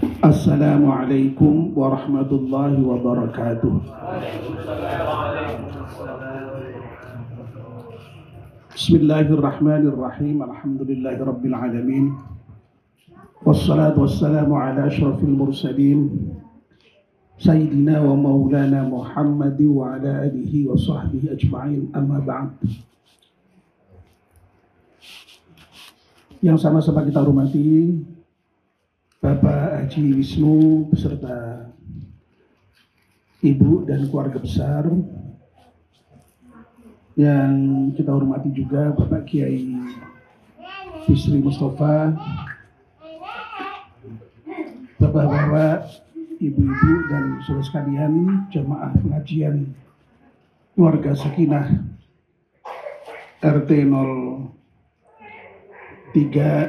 Assalamualaikum warahmatullahi wabarakatuh. Bismillahirrahmanirrahim. Alhamdulillahirabbil alamin. Wassalatu wassalamu ala asyrafil mursalin Sayyidina wa maulana Muhammad wa ala alihi wa sahbihi ajma'in. Amma ba'd. Yang sama-sama kita hormati Bapak Haji Wisnu beserta Ibu dan keluarga besar, yang kita hormati juga Bapak Kiai Bisri Mustafa, Bapak-bapak, ibu-ibu dan saudara sekalian, jamaah pengajian keluarga Sakinah RT 03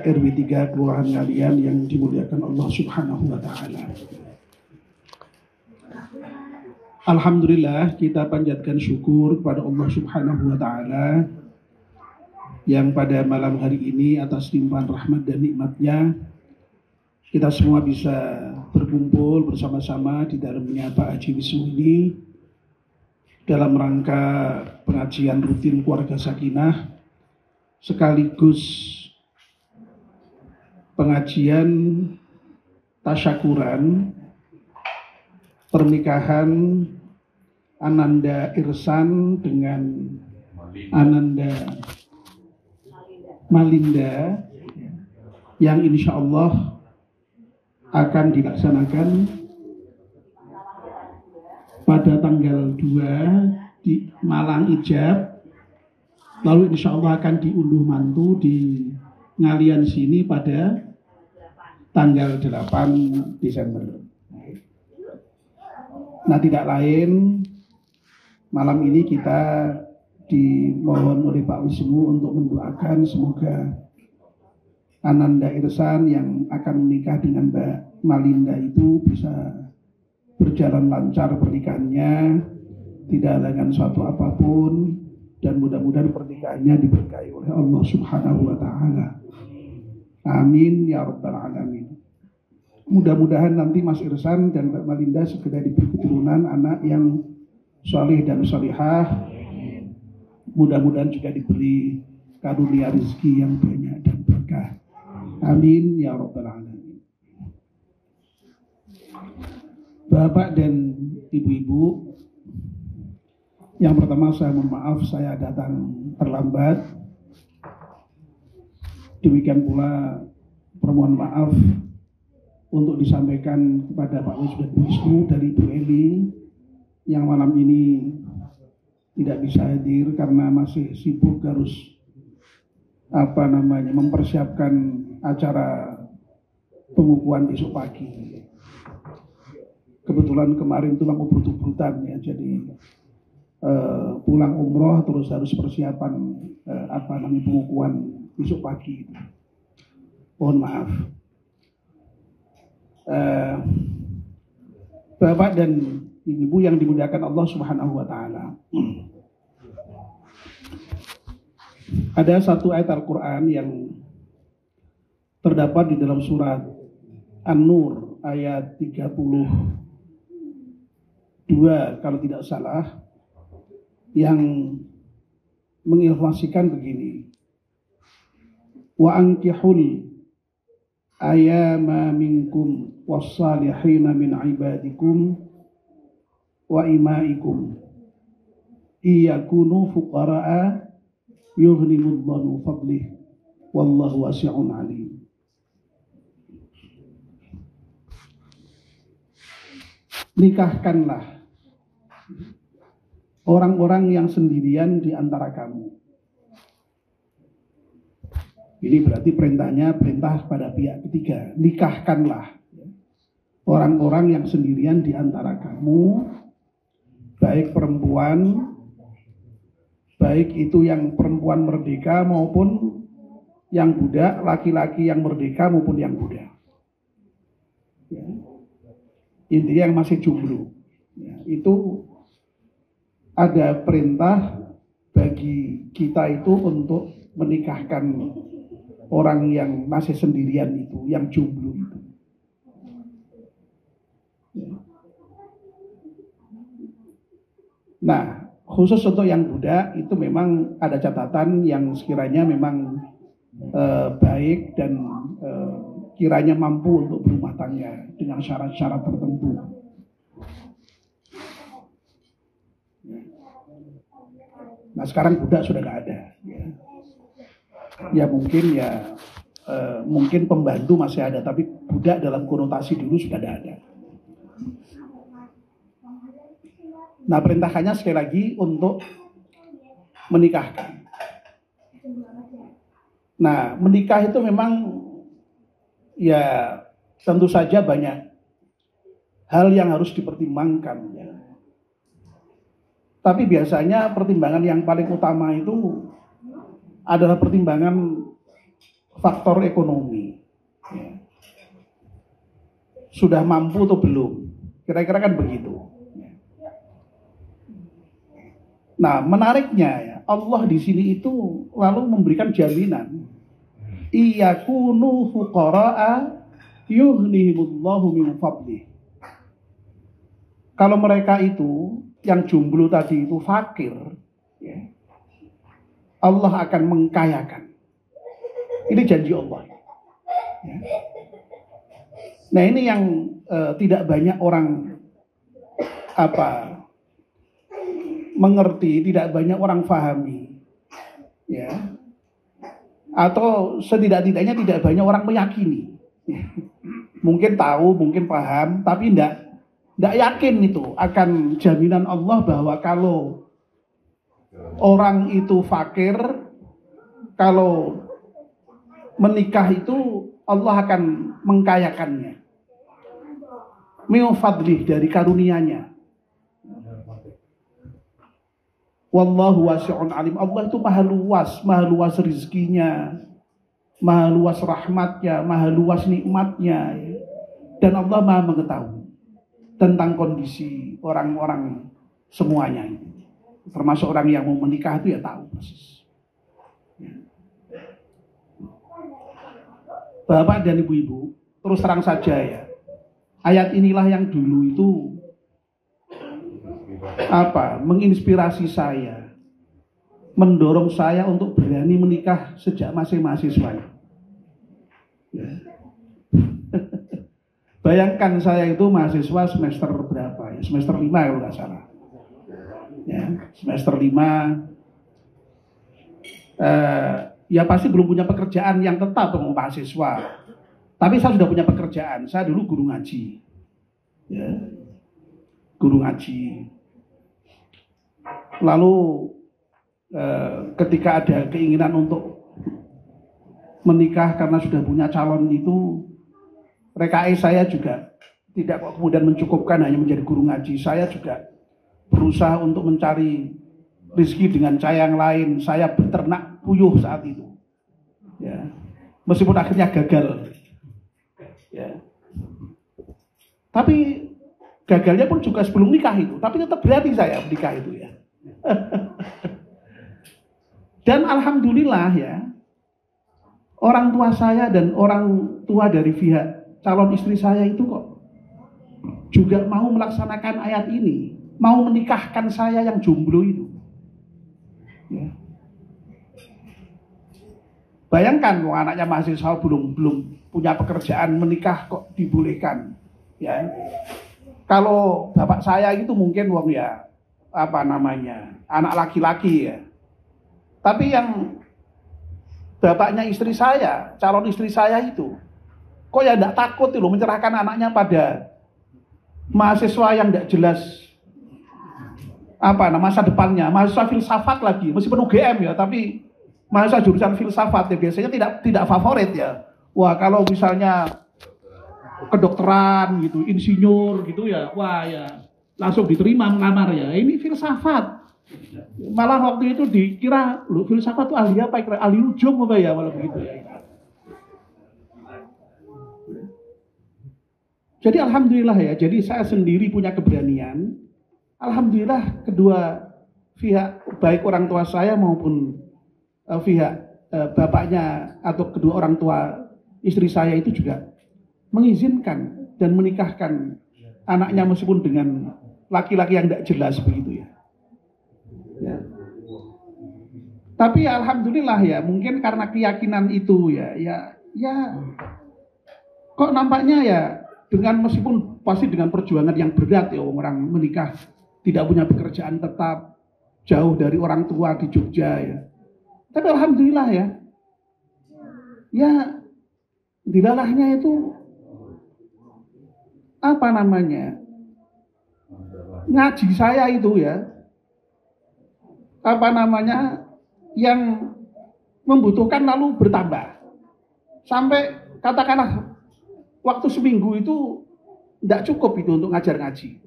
RW 3 Kelurahan Ngalian yang dimuliakan Allah Subhanahu wa taala. Alhamdulillah, kita panjatkan syukur kepada Allah Subhanahu wa taala yang pada malam hari ini atas limpahan rahmat dan nikmatnya kita semua bisa berkumpul bersama-sama di dalamnya Pak Haji Wisnu ini dalam rangka pengajian rutin keluarga Sakinah sekaligus pengajian tasyakuran pernikahan Ananda Irsan dengan Ananda Malinda yang insya Allah akan dilaksanakan pada tanggal 2 di Malang Ijab, lalu insya Allah akan diunduh mantu di Ngalian sini pada tanggal 8 Desember. Nah, tidak lain, malam ini kita dimohon oleh Pak Wisnu untuk mendoakan semoga Ananda Irsan yang akan menikah dengan Mbak Malinda itu bisa berjalan lancar pernikahannya, tidak halangan suatu apapun, dan mudah-mudahan pernikahannya diberkahi oleh Allah Subhanahu wa taala. Amin ya rabbal alamin. Mudah-mudahan nanti Mas Irsan dan Mbak Malinda segera diberi keturunan anak yang saleh dan salihah. Mudah-mudahan juga diberi karunia rezeki yang banyak dan berkah. Amin ya rabbal alamin. Bapak dan ibu-ibu, yang pertama saya mohon maaf saya datang terlambat. Demikian pula permohonan maaf untuk disampaikan kepada Pak Wisnu dari Bu Eli yang malam ini tidak bisa hadir karena masih sibuk harus mempersiapkan acara pengukuhan besok pagi. Kebetulan kemarin itu mau ubrut-ubrutan ya, jadi pulang umroh terus harus persiapan pengukuhan besok pagi. Mohon maaf. Bapak dan ibu yang dimuliakan Allah Subhanahu wa taala. Ada satu ayat Al-Qur'an yang terdapat di dalam surat An-Nur ayat 32 kalau tidak salah, yang menginformasikan begini: wa ankihul ayama minkum wassalihina min ibadikum wa imaikum iyakunu fuqara'a yughnimullahu fadlih wallahu wasi'un alim. Nikahkanlah orang-orang yang sendirian di antara kamu. Ini berarti perintahnya perintah pada pihak ketiga. Nikahkanlah orang-orang yang sendirian di antara kamu, baik perempuan, baik itu yang perempuan merdeka maupun yang budak, laki-laki yang merdeka maupun yang budak. Ya. Intinya yang masih jomblo. Ya, itu ada perintah bagi kita itu untuk menikahkan orang yang masih sendirian itu, yang jomblo itu. Nah, khusus untuk yang budak itu memang ada catatan yang sekiranya memang baik dan kiranya mampu untuk berumah tangga dengan syarat-syarat tertentu. Nah, sekarang budak sudah nggak ada. Ya mungkin pembantu masih ada, tapi budak dalam konotasi dulu sudah tidak ada. Nah, perintahnya sekali lagi untuk menikahkan. Nah, menikah itu memang ya tentu saja banyak hal yang harus dipertimbangkan ya. Tapi biasanya pertimbangan yang paling utama itu adalah pertimbangan faktor ekonomi ya. Sudah mampu atau belum, kira-kira kan begitu. Nah, menariknya ya, Allah di sini itu lalu memberikan jaminan iyakunu fuqara'a yughnihimullahu min fadlih. Kalau mereka itu yang jomblo tadi itu fakir ya, Allah akan mengkayakan. Ini janji Allah ya. Nah, ini yang tidak banyak orang mengerti, tidak banyak orang pahami ya, atau setidak-tidaknya tidak banyak orang meyakini. Mungkin tahu, mungkin paham, tapi tidak yakin itu akan jaminan Allah bahwa kalau orang itu fakir, kalau menikah itu Allah akan mengkayakannya min fadlih, dari karunia-Nya. Wallahu wasi'un alim. Allah itu maha luas rizkinya, maha luas rahmatnya, maha luas nikmatnya. Dan Allah maha mengetahui tentang kondisi orang-orang semuanya. Termasuk orang yang mau menikah itu ya tahu persis. Bapak dan ibu-ibu, terus terang saja ya, ayat inilah yang dulu itu menginspirasi saya, mendorong saya untuk berani menikah sejak masih mahasiswa ya. Bayangkan saya itu mahasiswa semester berapa ya, semester 5 kalau nggak salah ya, semester 5 ya pasti belum punya pekerjaan yang tetap untuk mahasiswa, tapi saya sudah punya pekerjaan. Saya dulu guru ngaji ya, guru ngaji. Lalu ketika ada keinginan untuk menikah karena sudah punya calon itu, RKI saya juga tidak kok kemudian mencukupkan hanya menjadi guru ngaji. Saya juga berusaha untuk mencari rezeki dengan cara yang lain. Saya beternak puyuh saat itu ya, meskipun akhirnya gagal ya. Tapi gagalnya pun juga sebelum nikah itu, tapi tetap berani saya menikah itu ya. Dan alhamdulillah ya, orang tua saya dan orang tua dari pihak calon istri saya itu kok juga mau melaksanakan ayat ini, mau menikahkan saya yang jomblo itu ya. Bayangkan anaknya mahasiswa belum punya pekerjaan, menikah kok dibolehkan ya. Kalau bapak saya itu mungkin ya anak laki-laki ya. Tapi yang bapaknya istri saya, calon istri saya itu, kok ya tidak takut loh menyerahkan anaknya pada mahasiswa yang tidak jelas masa depannya, mahasiswa filsafat lagi, meskipun UGM ya, tapi mahasiswa jurusan filsafat ya biasanya tidak favorit ya. Wah, kalau misalnya kedokteran gitu, insinyur gitu ya, wah ya langsung diterima mengamar ya. Ini filsafat. Malah waktu itu dikira lu filsafat itu ahli apa? Ahli ujung apa ya, malah begitu ya. Jadi alhamdulillah ya. Jadi saya sendiri punya keberanian. Alhamdulillah kedua pihak, baik orang tua saya maupun pihak bapaknya atau kedua orang tua istri saya itu juga mengizinkan dan menikahkan anaknya meskipun dengan laki-laki yang tidak jelas begitu ya. Ya. Tapi alhamdulillah ya, mungkin karena keyakinan itu ya kok nampaknya ya dengan meskipun pasti dengan perjuangan yang berat ya, orang menikah tidak punya pekerjaan tetap, jauh dari orang tua di Jogja ya. Tapi alhamdulillah ya dilalahnya itu apa namanya, ngaji saya itu ya, apa namanya, yang membutuhkan lalu bertambah. Sampai katakanlah waktu seminggu itu tidak cukup itu untuk ngajar ngaji.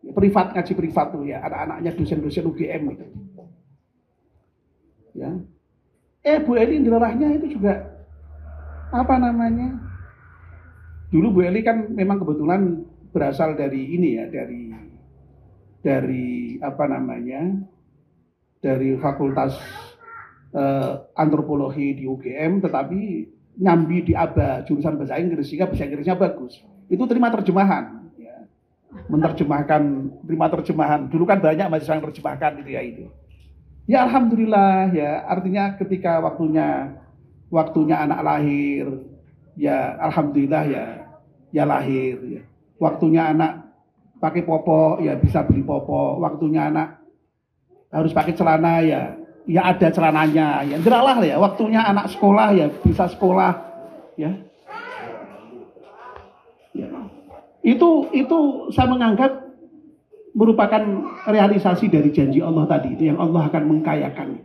Ngaji privat tuh ya, anak-anaknya dosen-dosen UGM itu. Ya. Bu Eli dilalahnya itu juga apa namanya? Dulu Bu Eli kan memang kebetulan berasal dari ini ya, dari apa namanya? Dari Fakultas Antropologi di UGM, tetapi nyambi di ABA jurusan bahasa Inggris sehingga bahasa Inggrisnya bagus. Itu terima terjemahan, ya. Terima terjemahan. Dulu kan banyak mahasiswa yang terjemahkan gitu ya itu. Ya alhamdulillah ya, artinya ketika waktunya anak lahir, ya alhamdulillah ya lahir ya. Waktunya anak pakai popok ya bisa beli popok. Waktunya anak harus pakai celana ya ada celananya ya. Deralah ya, waktunya anak sekolah ya bisa sekolah ya. Itu saya menganggap merupakan realisasi dari janji Allah tadi itu, yang Allah akan mengkayakan.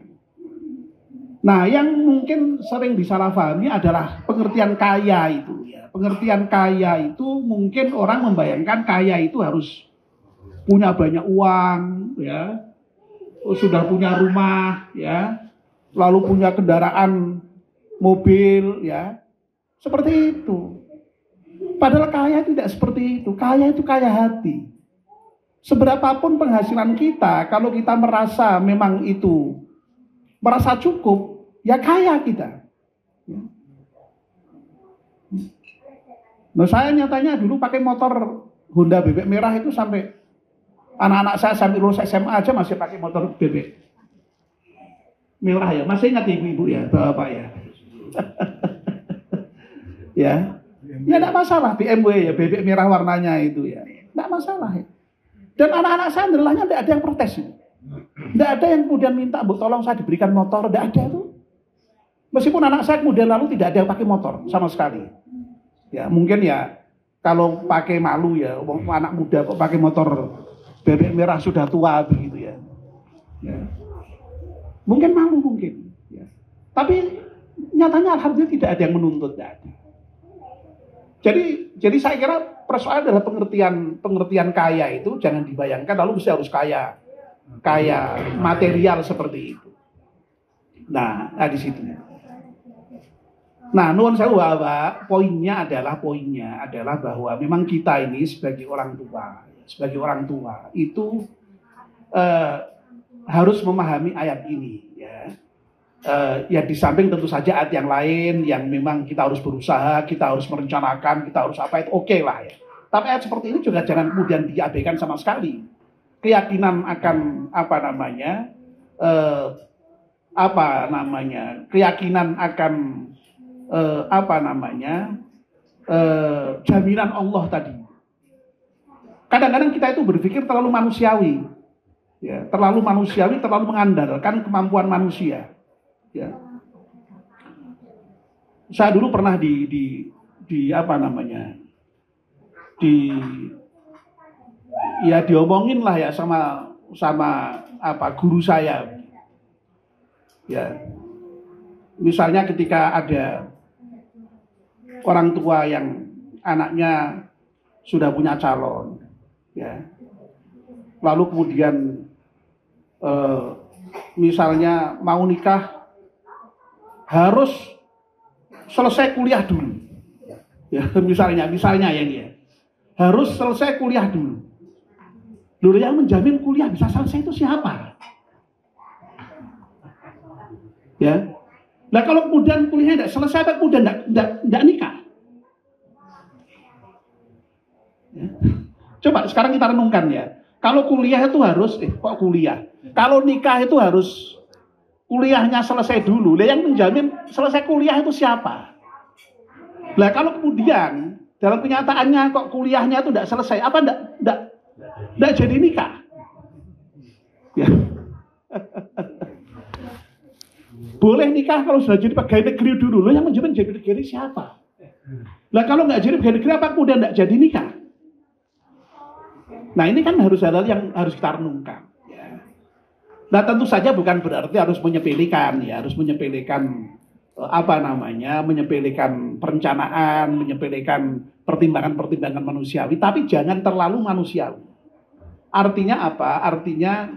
Nah, yang mungkin sering disalahpahami adalah pengertian kaya itu ya. Pengertian kaya itu mungkin orang membayangkan kaya itu harus punya banyak uang ya. Sudah punya rumah ya, lalu punya kendaraan mobil ya, seperti itu. Padahal kaya tidak seperti itu. Kaya itu kaya hati. Seberapapun penghasilan kita, kalau kita merasa memang itu merasa cukup, ya kaya kita. Nah, saya nyatanya dulu pakai motor Honda bebek merah itu sampai anak-anak saya sampai lulus SMA aja masih pakai motor bebek merah ya. Masih ingat ibu-ibu ya, bapak ya. Ya tidak masalah, BMW ya, bebek merah warnanya itu ya, tidak masalah ya. Dan anak-anak saya adalah tidak ada yang protes ya. Tidak ada yang kemudian minta, Bu tolong saya diberikan motor, tidak ada itu. Meskipun anak saya kemudian lalu tidak ada yang pakai motor sama sekali. Ya mungkin ya kalau pakai malu ya, anak muda kok pakai motor bebek merah sudah tua begitu ya. Mungkin malu mungkin. Ya. Tapi nyatanya alhamdulillah tidak ada yang menuntut, tidak ada. Jadi saya kira persoalan adalah pengertian kaya itu jangan dibayangkan lalu mesti harus kaya material seperti itu. Nah di situ. Nah, nuwun sewu Bapak, poinnya adalah bahwa memang kita ini sebagai orang tua itu harus memahami ayat ini ya. Ya di samping tentu saja ayat yang lain yang memang kita harus berusaha, kita harus merencanakan, kita harus apa itu oke lah ya. Tapi ayat seperti ini juga jangan kemudian diabaikan sama sekali. Keyakinan akan keyakinan akan jaminan Allah tadi. Kadang-kadang kita itu berpikir terlalu manusiawi, ya, terlalu mengandalkan kemampuan manusia. Ya. Saya dulu pernah diomongin lah ya sama guru saya. Ya. Misalnya ketika ada orang tua yang anaknya sudah punya calon, ya, lalu kemudian misalnya mau nikah harus selesai kuliah dulu, ya, misalnya yang ya harus selesai kuliah dulu. Lalu yang menjamin kuliah bisa selesai itu siapa? Ya. Nah kalau kemudian kuliahnya tidak selesai, kemudian tidak nikah. Ya. Coba sekarang kita renungkan ya. Kalau kuliah itu harus, kok kuliah? Kalau nikah itu harus kuliahnya selesai dulu. Lah yang menjamin selesai kuliah itu siapa? Lah kalau kemudian dalam kenyataannya kok kuliahnya itu tidak selesai, apa tidak jadi nikah? Ya. Boleh nikah kalau sudah jadi pegawai negeri dulu. Loh yang menjamin jadi pegawai negeri siapa? Lah kalau nggak jadi pegawai negeri apa kemudian tidak jadi nikah? Nah ini kan harus hal yang harus kita renungkan. Ya. Nah tentu saja bukan berarti harus menyepelekan, ya harus menyepelekan menyepelekan perencanaan, menyepelekan pertimbangan-pertimbangan manusiawi, tapi jangan terlalu manusiawi. Artinya apa? Artinya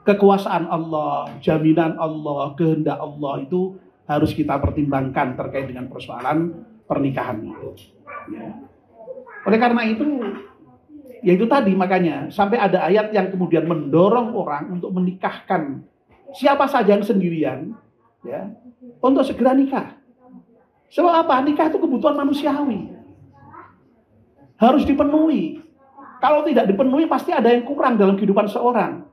kekuasaan Allah, jaminan Allah, kehendak Allah itu harus kita pertimbangkan terkait dengan persoalan pernikahan itu. Ya. Oleh karena itu, ya itu tadi makanya sampai ada ayat yang kemudian mendorong orang untuk menikahkan siapa saja yang sendirian, ya, untuk segera nikah. Sebab apa? Nikah itu kebutuhan manusiawi, harus dipenuhi. Kalau tidak dipenuhi pasti ada yang kurang dalam kehidupan seorang.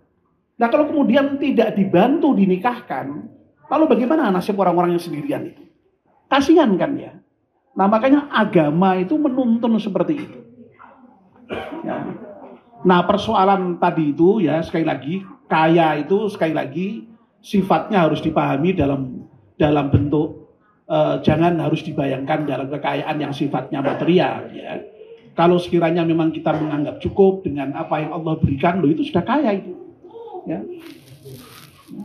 Nah kalau kemudian tidak dibantu dinikahkan, lalu bagaimana nasib orang-orang yang sendirian itu? Kasihan kan ya. Nah makanya agama itu menuntun seperti itu. Ya. Nah persoalan tadi itu ya sekali lagi kaya itu sekali lagi sifatnya harus dipahami dalam bentuk jangan harus dibayangkan dalam kekayaan yang sifatnya material ya. Kalau sekiranya memang kita menganggap cukup dengan apa yang Allah berikan, loh itu sudah kaya itu. Ya.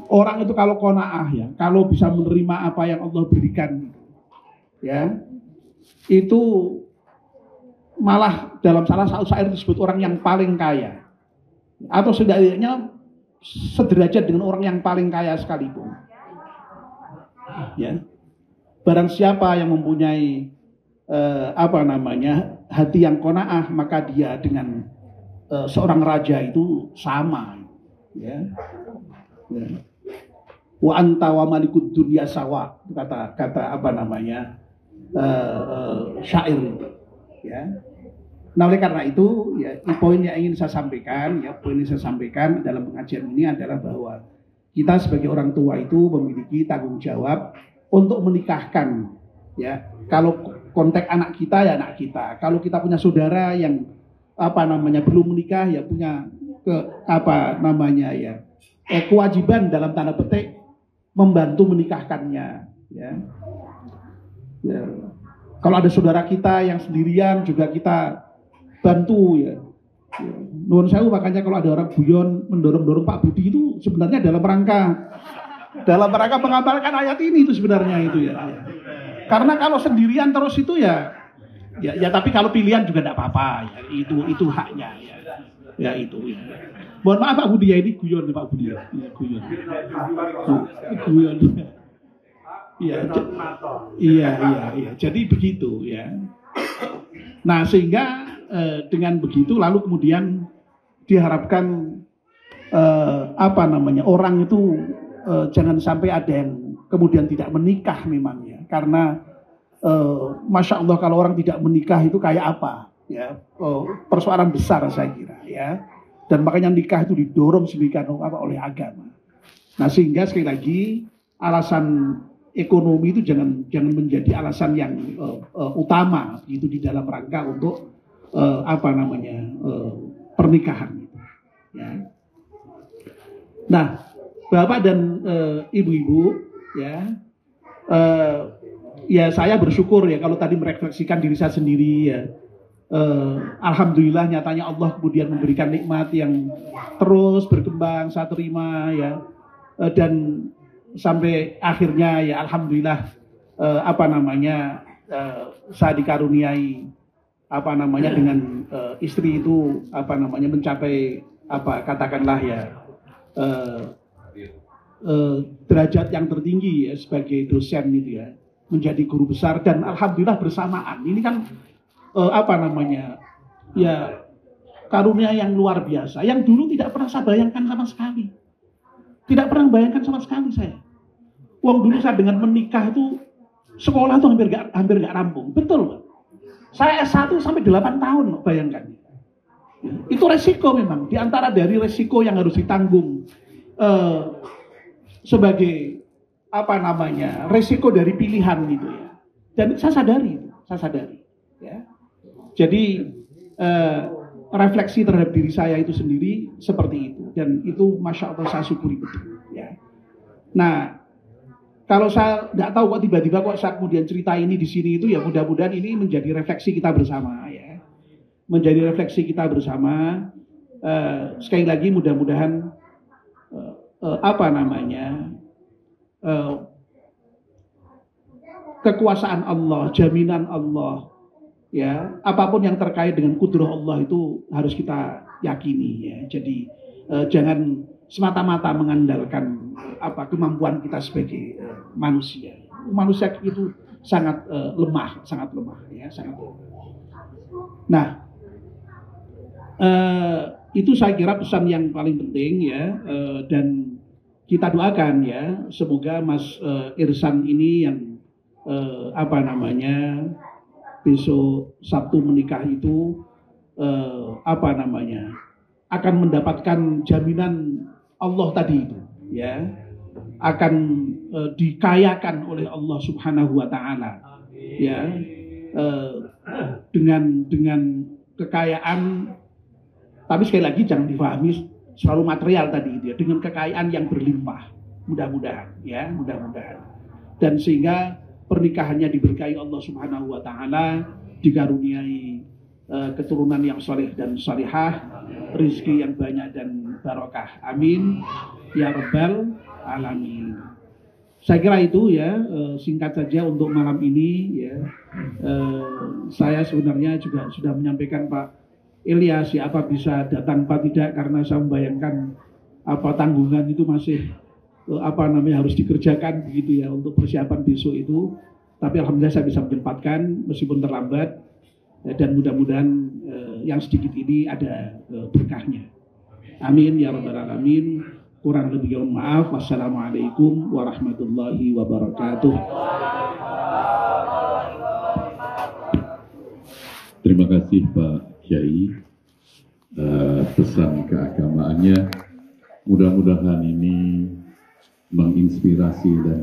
Orang itu kalau qanaah ya, kalau bisa menerima apa yang Allah berikan, ya, itu malah dalam salah satu syair disebut orang yang paling kaya, atau setidaknya sederajat dengan orang yang paling kaya sekalipun. Ya, barang siapa yang mempunyai hati yang qanaah, maka dia dengan seorang raja itu sama. Ya. Ya. Wa anta wa malikud dunya sawa, kata syair itu. Ya. Nah oleh karena itu ya poin yang ingin saya sampaikan dalam pengajian ini adalah bahwa kita sebagai orang tua itu memiliki tanggung jawab untuk menikahkan ya. Kalau konteks anak kita ya anak kita. Kalau kita punya saudara yang belum menikah ya punya kewajiban dalam tanda petik membantu menikahkannya ya. Ya. Kalau ada saudara kita yang sendirian juga kita bantu ya. Nuwun sewu, makanya kalau ada orang guyon mendorong-dorong Pak Budi itu sebenarnya dalam rangka mengamalkan ayat ini itu sebenarnya itu ya. Karena kalau sendirian terus itu ya tapi kalau pilihan juga tidak apa-apa ya. Itu haknya ya. Ya itu ya. Mohon maaf Pak Budi ya, ini guyon Pak Budi ya. Guyon. Iya. Jadi begitu ya. Nah sehingga dengan begitu lalu kemudian diharapkan orang itu jangan sampai ada yang kemudian tidak menikah memang ya. Karena Masya Allah kalau orang tidak menikah itu kayak apa ya, persoalan besar saya kira ya. Dan makanya nikah itu didorong sedemikian oleh agama. Nah sehingga sekali lagi alasan ekonomi itu jangan menjadi alasan yang utama itu di dalam rangka untuk pernikahan. Ya. Nah Bapak dan Ibu-ibu ya saya bersyukur ya kalau tadi merefleksikan diri saya sendiri ya. Alhamdulillah nyatanya Allah kemudian memberikan nikmat yang terus berkembang saya terima ya, dan sampai akhirnya ya alhamdulillah saya dikaruniai dengan istri itu mencapai katakanlah ya derajat yang tertinggi ya, sebagai dosen itu ya, menjadi guru besar dan alhamdulillah bersamaan ini kan ya karunia yang luar biasa yang dulu tidak pernah saya bayangkan sama sekali. Tidak pernah bayangkan sama sekali saya. Wong dulu saya dengan menikah itu sekolah tuh hampir gak rampung. Betul Pak. Saya S1 sampai 8 tahun bayangkan. Itu resiko memang, di antara dari resiko yang harus ditanggung sebagai apa namanya, resiko dari pilihan gitu ya. Dan saya sadari ya. Jadi refleksi terhadap diri saya itu sendiri seperti itu, dan itu masya Allah saya syukuri betul ya. Nah, kalau saya nggak tahu kok tiba-tiba kok saya kemudian cerita ini di sini itu, ya mudah-mudahan ini menjadi refleksi kita bersama ya, menjadi refleksi kita bersama. Sekali lagi mudah-mudahan apa namanya, kekuasaan Allah, jaminan Allah, ya apapun yang terkait dengan kudrah Allah itu harus kita yakini ya. Jadi jangan semata-mata mengandalkan kemampuan kita sebagai manusia. Manusia itu sangat lemah ya, sangat lemah. Nah, itu saya kira pesan yang paling penting ya, dan kita doakan ya, semoga Mas Irsan ini yang besok Sabtu menikah itu akan mendapatkan jaminan Allah tadi itu ya, akan dikayakan oleh Allah Subhanahu wa taala ya, dengan kekayaan. Tapi sekali lagi jangan difahami selalu material tadi itu ya, dengan kekayaan yang berlimpah, mudah-mudahan ya, mudah-mudahan, dan sehingga pernikahannya diberkahi Allah Subhanahu wa taala, dikaruniai keturunan yang saleh dan salihah, rezeki yang banyak dan barokah. Amin ya rabbal alamin. Saya kira itu ya, singkat saja untuk malam ini ya. Saya sebenarnya juga sudah menyampaikan Pak Ilyas ya, apa bisa datang apa tidak, karena saya membayangkan tanggungan itu masih harus dikerjakan begitu ya untuk persiapan besok itu. Tapi alhamdulillah saya bisa menyempatkan meskipun terlambat, dan mudah-mudahan yang sedikit ini ada berkahnya. Amin ya rabbal alamin. Kurang lebih mohon maaf. Wassalamualaikum warahmatullahi wabarakatuh. Terima kasih Pak Kiai, pesan keagamaannya. Mudah-mudahan ini menginspirasi dan